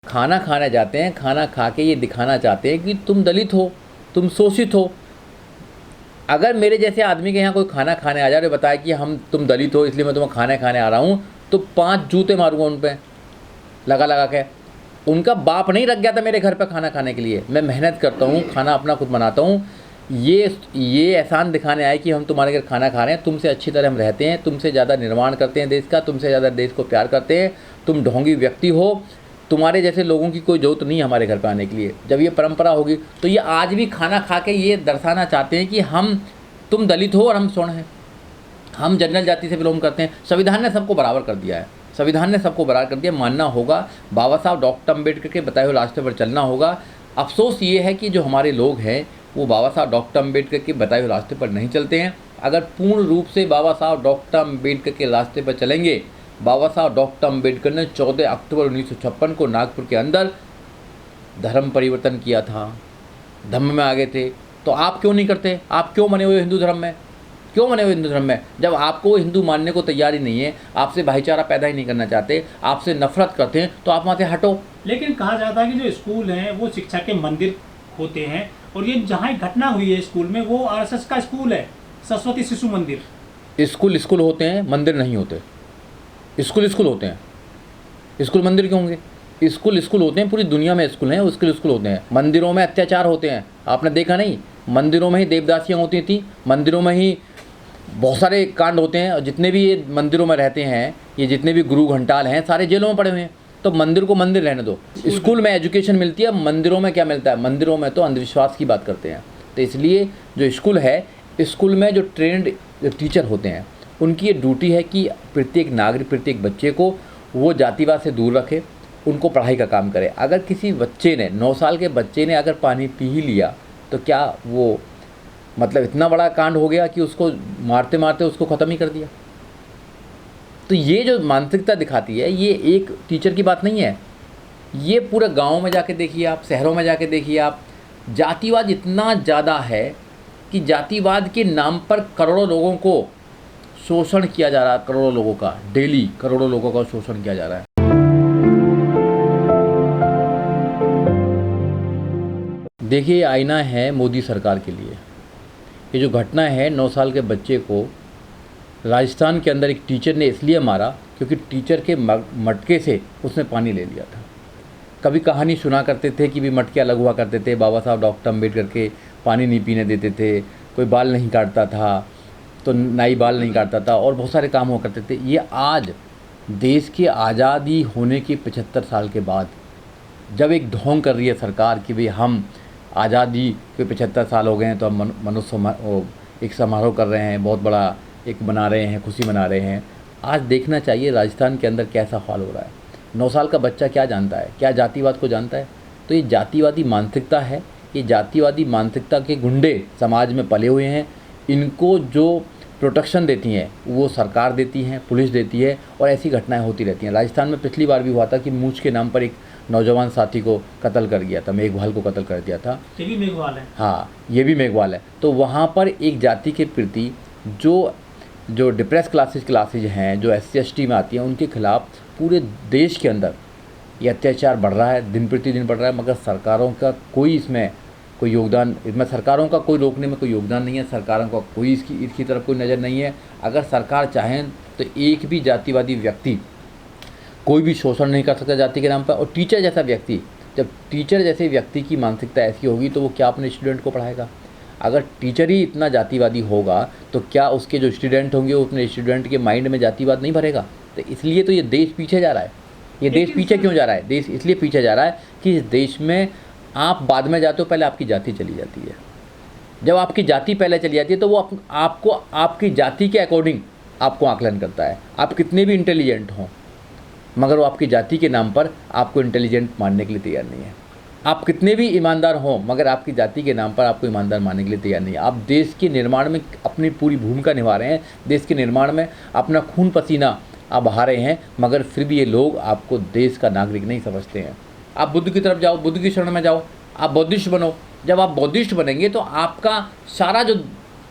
खाना खाने जाते हैं, खाना खा के ये दिखाना चाहते हैं कि तुम दलित हो, तुम शोषित हो। अगर मेरे जैसे आदमी के यहाँ कोई खाना खाने आ जाए और बताए कि तुम दलित हो इसलिए मैं तुम्हें खाना खाने आ रहा हूँ, तो 5 जूते मारूंगा उन पर लगा लगा के। उनका बाप नहीं रख गया था मेरे घर पर खाना खाने के लिए। मैं मेहनत करता हूँ, खाना अपना खुद बनाता हूँ। ये एहसान दिखाने आए कि हम तुम्हारे घर खाना खा रहे हैं, तुमसे अच्छी तरह हम रहते हैं, तुमसे ज़्यादा निर्माण करते हैं देश का, तुमसे ज़्यादा देश को प्यार करते हैं, तुम ढोंगी व्यक्ति हो, तुम्हारे जैसे लोगों की कोई ज़रूरत नहीं है हमारे घर पर आने के लिए। जब ये परंपरा होगी तो ये आज भी खाना खा के ये दर्शाना चाहते हैं कि तुम दलित हो और हम स्वर्ण हैं, हम जनरल जाति से बिलोंग करते हैं। संविधान ने सबको बराबर कर दिया है, संविधान ने सबको बराबर कर दिया। मानना होगा, बाबा साहब डॉक्टर अम्बेडकर के बताए हुए रास्ते पर चलना होगा। अफसोस ये है कि जो हमारे लोग हैं वो बाबा साहब डॉक्टर अम्बेडकर के बताए हुए रास्ते पर नहीं चलते हैं। अगर पूर्ण रूप से बाबा साहब डॉक्टर अम्बेडकर के रास्ते पर चलेंगे, बाबा साहब डॉक्टर अम्बेडकर ने 14 अक्टूबर 1956 को नागपुर के अंदर धर्म परिवर्तन किया था, धम्म में आ गए थे। तो आप क्यों नहीं करते? आप क्यों बने हुए हिंदू धर्म में? क्यों बने हुए हिंदू धर्म में? जब आपको वो हिंदू मानने को तैयार ही नहीं है, आपसे भाईचारा पैदा ही नहीं करना चाहते, आपसे नफरत करते हैं, तो आप वहाँ से हटो। लेकिन कहा जाता है कि जो स्कूल हैं वो शिक्षा के मंदिर होते हैं, और ये जहाँ घटना हुई है स्कूल में वो आरएसएस का स्कूल है, सरस्वती शिशु मंदिर। स्कूल होते हैं, मंदिर नहीं होते। स्कूल होते हैं, स्कूल मंदिर क्यों होंगे? स्कूल होते हैं, पूरी दुनिया में स्कूल हैं, स्कूल होते हैं। मंदिरों में अत्याचार होते हैं, आपने देखा नहीं? मंदिरों में ही देवदासियाँ होती थी, मंदिरों में ही बहुत सारे कांड होते हैं। और जितने भी ये मंदिरों में रहते हैं, ये जितने भी गुरु घंटाल हैं, सारे जेलों में पड़े हुए हैं। तो मंदिर को मंदिर रहने दो। स्कूल में एजुकेशन मिलती है, मंदिरों में क्या मिलता है? मंदिरों में तो अंधविश्वास की बात करते हैं। तो इसलिए जो स्कूल है, स्कूल में जो ट्रेंड टीचर होते हैं, उनकी ये ड्यूटी है कि प्रत्येक नागरिक, प्रत्येक बच्चे को वो जातिवाद से दूर रखे, उनको पढ़ाई का काम करे। अगर किसी बच्चे ने, 9 साल के बच्चे ने अगर पानी पी ही लिया, तो क्या वो मतलब इतना बड़ा कांड हो गया कि उसको मारते मारते उसको ख़त्म ही कर दिया? तो ये जो मानसिकता दिखाती है, ये एक टीचर की बात नहीं है। ये पूरे गाँव में जाके देखिए आप, शहरों में जाके देखिए आप, जातिवाद इतना ज़्यादा है कि जातिवाद के नाम पर करोड़ों लोगों को शोषण किया जा रहा है। करोड़ों लोगों का, डेली करोड़ों लोगों का शोषण किया जा रहा है। देखिए, ये आईना है मोदी सरकार के लिए। ये जो घटना है, 9 साल के बच्चे को राजस्थान के अंदर एक टीचर ने इसलिए मारा क्योंकि टीचर के मटके से उसने पानी ले लिया था। कभी कहानी सुना करते थे कि भी मटके अलग हुआ करते थे, बाबा साहब डॉक्टर अम्बेडकर के पानी नहीं पीने देते थे, कोई बाल नहीं काटता था तो नाई बाल नहीं काटता था, और बहुत सारे काम हुआ करते थे। ये आज देश के आज़ादी होने के 75 साल के बाद जब एक ढोंग कर रही है सरकार कि भाई हम आज़ादी के 75 साल हो गए हैं तो हम मनुष्य एक समारोह कर रहे हैं, बहुत बड़ा एक मना रहे हैं, खुशी मना रहे हैं। आज देखना चाहिए राजस्थान के अंदर कैसा हाल हो रहा है। 9 साल का बच्चा क्या जानता है? क्या जातिवाद को जानता है? तो ये जातिवादी मानसिकता है। ये जातिवादी मानसिकता के गुंडे समाज में पले हुए हैं। इनको जो प्रोटेक्शन देती हैं वो सरकार देती हैं, पुलिस देती है, और ऐसी घटनाएं होती रहती हैं। राजस्थान में पिछली बार भी हुआ था कि मूछ के नाम पर एक नौजवान साथी को कत्ल कर गया था, मेघवाल को कत्ल कर दिया था। ये भी मेघवाल है। हाँ, ये भी मेघवाल है। तो वहाँ पर एक जाति के प्रति जो डिप्रेस क्लासेज हैं, जो SC ST में आती हैं, उनके खिलाफ पूरे देश के अंदर ये अत्याचार बढ़ रहा है, दिन प्रतिदिन बढ़ रहा है। मगर सरकारों का कोई इसमें कोई योगदान, इसमें सरकारों का कोई रोकने में कोई योगदान नहीं है। सरकारों का कोई इसकी तरफ कोई नज़र नहीं है। अगर सरकार चाहें तो एक भी जातिवादी व्यक्ति कोई भी शोषण नहीं कर सकता जाति के नाम पर। और टीचर जैसा व्यक्ति, जब टीचर जैसे व्यक्ति की मानसिकता ऐसी होगी तो वो क्या अपने स्टूडेंट को पढ़ाएगा? अगर टीचर ही इतना जातिवादी होगा तो क्या उसके जो स्टूडेंट होंगे वो अपने स्टूडेंट के माइंड में जातिवाद नहीं भरेगा? तो इसलिए तो ये देश पीछे जा रहा है। ये देश पीछे क्यों जा रहा है? देश इसलिए पीछे जा रहा है कि इस देश में आप बाद में जाते हो, पहले आपकी जाति चली जाती है। जब आपकी जाति पहले चली जाती है तो वो आपको आपकी जाति के अकॉर्डिंग आपको आकलन करता है। आप कितने भी इंटेलिजेंट हों, मगर वो आपकी जाति के नाम पर आपको इंटेलिजेंट मानने के लिए तैयार नहीं है। आप कितने भी ईमानदार हों, मगर आपकी जाति के नाम पर आपको ईमानदार मानने के लिए तैयार नहीं है। आप देश के निर्माण में अपनी पूरी भूमिका निभा रहे हैं, देश के निर्माण में अपना खून पसीना आप बहा रहे हैं, मगर फिर भी ये लोग आपको देश का नागरिक नहीं समझते हैं। आप बुद्ध की तरफ जाओ, बुद्ध की शरण में जाओ, आप बौद्धिस्ट बनो। जब आप बौद्धिस्ट बनेंगे तो आपका सारा जो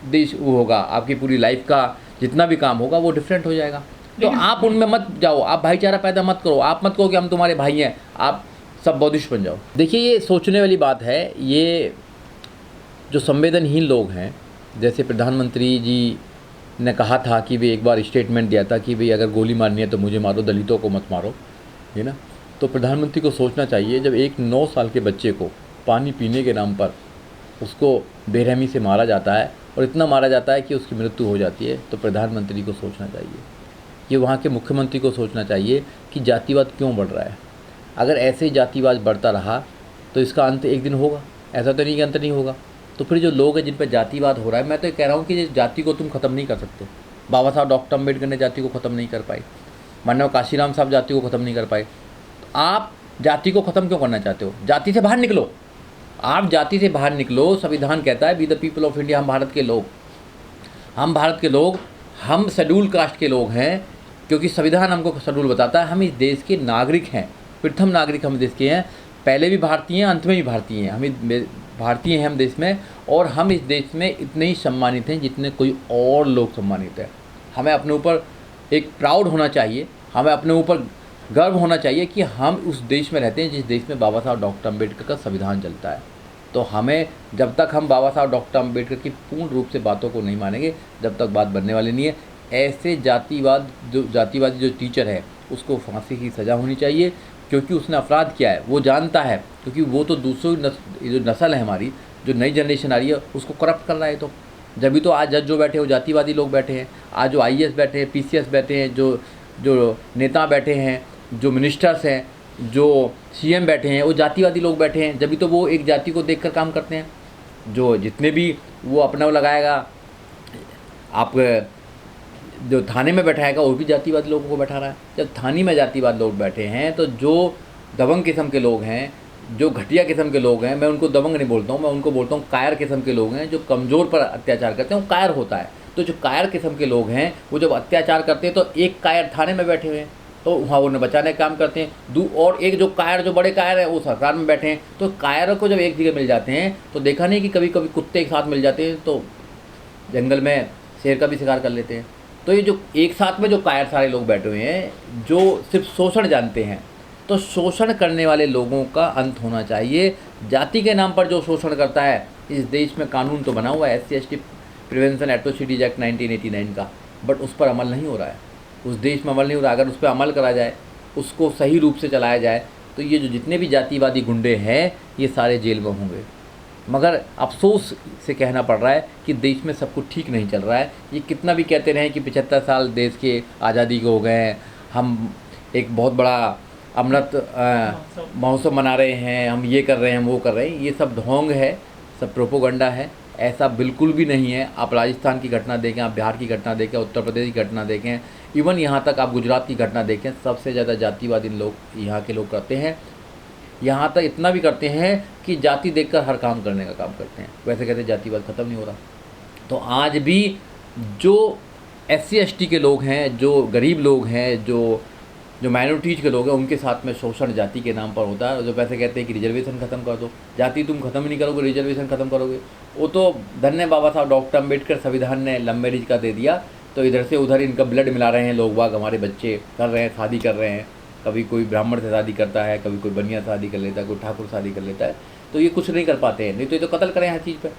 देश वो होगा, आपकी पूरी लाइफ का जितना भी काम होगा वो डिफरेंट हो जाएगा। तो आप उनमें मत जाओ, आप भाईचारा पैदा मत करो। आप मत कहो कि हम तुम्हारे भाई हैं, आप सब बौद्धिस्ट बन जाओ। देखिए ये सोचने वाली बात है। ये जो संवेदनहीन लोग हैं, जैसे प्रधानमंत्री जी ने कहा था कि वे एक बार स्टेटमेंट दिया था कि भाई अगर गोली मारनी है तो मुझे मारो, दलितों को मत मारो, है ना। तो प्रधानमंत्री को सोचना चाहिए, जब एक 9 साल के बच्चे को पानी पीने के नाम पर उसको बेरहमी से मारा जाता है और इतना मारा जाता है कि उसकी मृत्यु हो जाती है, तो प्रधानमंत्री को सोचना चाहिए, कि वहाँ के मुख्यमंत्री को सोचना चाहिए कि जातिवाद क्यों बढ़ रहा है। अगर ऐसे ही जातिवाद बढ़ता रहा तो इसका अंत एक दिन होगा, ऐसा तो नहीं कि अंत नहीं होगा। तो फिर जो लोग हैं जिन पर जातिवाद हो रहा है, मैं तो कह रहा हूँ कि जाति को तुम ख़त्म नहीं कर सकते। बाबा साहब डॉक्टर अम्बेडकर ने जाति को ख़त्म नहीं कर पाए, मानव काशीराम साहब जाति को ख़त्म नहीं कर पाए। तो आप जाति को ख़त्म क्यों करना चाहते हो? जाति से बाहर निकलो, आप जाति से बाहर निकलो। संविधान कहता है be the people of India, हम भारत के लोग, हम भारत के लोग, हम शेड्यूल कास्ट के लोग हैं, क्योंकि संविधान हमको शेड्यूल बताता है हम इस देश के नागरिक हैं, प्रथम नागरिक हम देश के हैं, पहले भी भारतीय हैं, अंत में भी भारतीय हैं, हम भारतीय हैं हम देश में, और हम इस देश में इतने ही सम्मानित हैं जितने कोई और लोग सम्मानित हैं। हमें अपने ऊपर एक प्राउड होना चाहिए, हमें अपने ऊपर गर्व होना चाहिए कि हम उस देश में रहते हैं जिस देश में बाबा साहब डॉक्टर अम्बेडकर का संविधान चलता है। तो हमें, जब तक हम बाबा साहब डॉक्टर अम्बेडकर की पूर्ण रूप से बातों को नहीं मानेंगे, जब तक बात बनने वाली नहीं है। ऐसे जातिवादी जो टीचर है उसको फांसी की सज़ा होनी चाहिए, क्योंकि उसने अपराध किया है, वो जानता है, क्योंकि वो तो दूसरी जो नस्ल है हमारी, जो नई जनरेशन आ रही है, उसको करप्ट कर रहा है। तो जब भी तो आज जज जो बैठे हो जातिवादी लोग बैठे हैं, आज जो IAS बैठे हैं, PCS बैठे हैं, जो नेता बैठे हैं, जो मिनिस्टर्स हैं, जो CM बैठे हैं, वो जातिवादी लोग बैठे हैं। जब भी तो वो एक जाति को देखकर काम करते हैं। जो जितने भी वो अपना वो लगाएगा, आप जो थाने में बैठाएगा वो भी जातिवादी लोगों को बैठा रहा है। जब थाने में जातिवाद लोग बैठे हैं, तो जो दबंग किस्म के लोग हैं, जो घटिया किस्म के लोग हैं, मैं उनको दबंग नहीं बोलता हूँ, मैं उनको बोलता हूँ कायर किस्म के लोग हैं, जो कमज़ोर पर अत्याचार करते हैं, वो कायर होता है। तो जो कायर किस्म के लोग हैं, वो जब अत्याचार करते हैं तो एक कायर थाने में बैठे हुए हैं, तो वहाँ वो उन्हें बचाने का काम करते हैं। और एक जो कायर, जो बड़े कायर हैं, वो सरकार में बैठे हैं। तो कायरों को जब एक जगह मिल जाते हैं, तो देखा नहीं कि कभी कभी कुत्ते एक साथ मिल जाते हैं तो जंगल में शेर का भी शिकार कर लेते हैं। तो ये जो एक साथ में जो कायर सारे लोग बैठे हुए हैं, जो सिर्फ शोषण जानते हैं, तो शोषण करने वाले लोगों का अंत होना चाहिए। जाति के नाम पर जो शोषण करता है, इस देश में कानून तो बना हुआ है SC/ST प्रिवेंशन एट्रोसिटीज एक्ट 1989 का, बट उस पर अमल नहीं हो रहा है, उस देश में अमल नहीं हो रहा। अगर उस पर अमल करा जाए, उसको सही रूप से चलाया जाए, तो ये जो जितने भी जातिवादी गुंडे हैं, ये सारे जेल में होंगे। मगर अफसोस से कहना पड़ रहा है कि देश में सब कुछ ठीक नहीं चल रहा है। ये कितना भी कहते रहें कि 75 साल देश के आज़ादी को हो गए हैं, हम एक बहुत बड़ा अमृत महोत्सव मना रहे हैं, हम ये कर रहे हैं, हम वो कर रहे हैं, ये सब ढोंग है, सब प्रोपोगंडा है। ऐसा बिल्कुल भी नहीं है। आप राजस्थान की घटना देखें, आप बिहार की घटना देखें, उत्तर प्रदेश की घटना देखें, इवन यहाँ तक आप गुजरात की घटना देखें, सबसे ज़्यादा जातिवादी लोग यहाँ के लोग करते हैं। यहाँ तक इतना भी करते हैं कि जाति देखकर हर काम करने का काम करते हैं। वैसे कहते हैं जातिवाद ख़त्म नहीं हो रहा। तो आज भी जो SC/ST के लोग हैं, जो गरीब लोग हैं, जो माइनॉरिटीज़ के लोग हैं, उनके साथ में शोषण जाति के नाम पर होता है। जो पैसे कहते हैं कि रिजर्वेशन ख़त्म कर दो, जाति तुम ख़त्म ही नहीं करोगे, रिजर्वेशन ख़त्म करोगे। वो तो धन्य बाबा साहब डॉक्टर अम्बेडकर, संविधान ने लव मैरिज का दे दिया, तो इधर से उधर इनका ब्लड मिला रहे हैं लोग बाग, हमारे बच्चे कर रहे हैं, शादी कर रहे हैं। कभी कोई ब्राह्मण से शादी करता है, कभी कोई बनिया शादी कर लेता है, कोई ठाकुर शादी कर लेता है। तो ये कुछ नहीं कर पाते हैं, नहीं तो ये तो कत्ल करें हर चीज़ पर।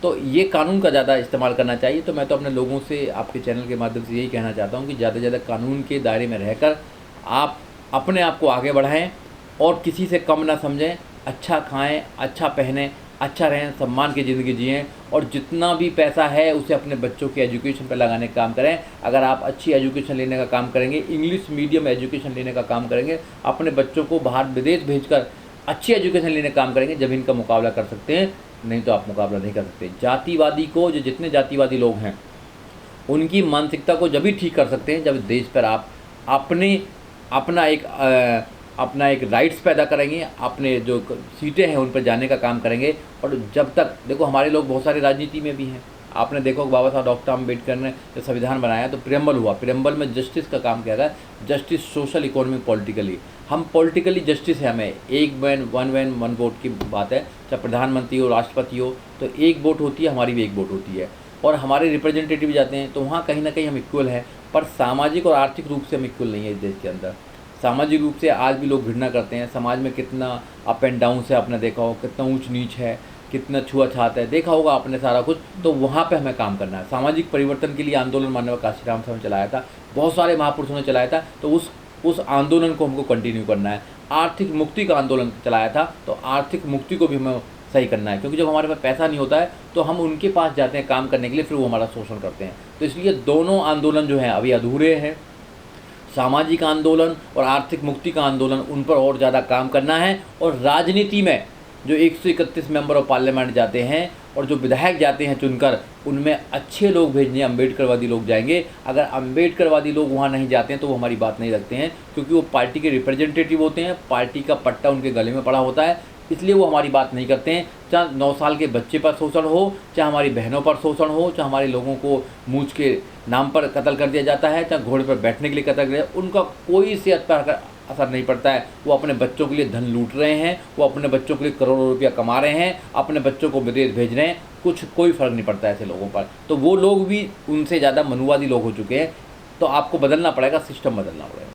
तो ये कानून का ज़्यादा इस्तेमाल करना चाहिए। तो मैं तो अपने लोगों से, आपके चैनल के माध्यम से यही कहना चाहता हूँ कि ज़्यादा से ज़्यादा कानून के दायरे में रहकर आप अपने आप को आगे बढ़ाएं और किसी से कम ना समझें। अच्छा खाएं, अच्छा पहनें, अच्छा रहें, सम्मान की ज़िंदगी जिएं, और जितना भी पैसा है उसे अपने बच्चों के एजुकेशन पर लगाने का काम करें। अगर आप अच्छी एजुकेशन लेने का काम करेंगे, इंग्लिश मीडियम एजुकेशन लेने का काम करेंगे, अपने बच्चों को बाहर विदेश भेजकर अच्छी एजुकेशन लेने का काम करेंगे, जब इनका मुकाबला कर सकते हैं, नहीं तो आप मुकाबला नहीं कर सकते। जातिवादी को, जो जितने जातिवादी लोग हैं, उनकी मानसिकता को जब भी ठीक कर सकते हैं जब देश पर आप अपना एक राइट्स पैदा करेंगे, अपने जो सीटें हैं उन पर जाने का काम करेंगे। और जब तक देखो, हमारे लोग बहुत सारे राजनीति में भी हैं। आपने देखो बाबा साहब डॉक्टर अम्बेडकर ने जब संविधान बनाया तो प्रियम्बल हुआ, प्रियम्बल में जस्टिस का काम किया गया, जस्टिस सोशल, इकोनॉमिक, पॉलिटिकली। हम पॉलिटिकली जस्टिस है, हमें एक मैन वन वोट की बात है। चाहे प्रधानमंत्री हो, राष्ट्रपति हो, तो एक वोट होती है, हमारी भी एक वोट होती है, और हमारे रिप्रेजेंटेटिव जाते हैं, तो वहाँ कहीं ना कहीं हम इक्वल हैं। पर सामाजिक और आर्थिक रूप से हम इक्वल नहीं है इस देश के अंदर। सामाजिक रूप से आज भी लोग घृणा करते हैं। समाज में कितना अप एंड डाउन है आपने देखा हो, कितना ऊंच नीच है, कितना छुआछात है, देखा होगा आपने सारा कुछ। तो वहाँ पे हमें काम करना है। सामाजिक परिवर्तन के लिए आंदोलन माननीय काशीराम साहब ने चलाया था, बहुत सारे महापुरुषों ने चलाया था, तो उस आंदोलन को हमको कंटिन्यू करना है। आर्थिक मुक्ति का आंदोलन चलाया था, तो आर्थिक मुक्ति को भी हमें सही करना है, क्योंकि जब हमारे पास पैसा नहीं होता है तो हम उनके पास जाते हैं काम करने के लिए, फिर वो हमारा शोषण करते हैं। तो इसलिए दोनों आंदोलन जो हैं अभी अधूरे हैं। सामाजिक आंदोलन और आर्थिक मुक्ति का आंदोलन, उन पर और ज़्यादा काम करना है। और राजनीति में जो 131 मेंबर ऑफ पार्लियामेंट जाते हैं और जो विधायक जाते हैं चुनकर, उनमें अच्छे लोग भेजने, अम्बेडकरवादी लोग जाएंगे। अगर अम्बेडकरवादी लोग वहाँ नहीं जाते हैं तो वो हमारी बात नहीं रखते हैं, क्योंकि वो पार्टी के रिप्रेजेंटेटिव होते हैं, पार्टी का पट्टा उनके गले में पड़ा होता है, इसलिए वो हमारी बात नहीं करते हैं। चाहे 9 साल के बच्चे पर शोषण हो, चाहे हमारी बहनों पर शोषण हो, चाहे हमारे लोगों को मूछ के नाम पर कत्ल कर दिया जाता है, चाहे घोड़े पर बैठने के लिए कत्ल कर दिया, उनका कोई सेहत पर असर नहीं पड़ता है। वो अपने बच्चों के लिए धन लूट रहे हैं, वो अपने बच्चों के लिए करोड़ों रुपया कमा रहे हैं, अपने बच्चों को विदेश भेज रहे हैं, कोई फ़र्क नहीं पड़ता ऐसे लोगों पर। तो वो लोग भी उनसे ज़्यादा मनुवादी लोग हो चुके हैं। तो आपको बदलना पड़ेगा, सिस्टम बदलना पड़ेगा।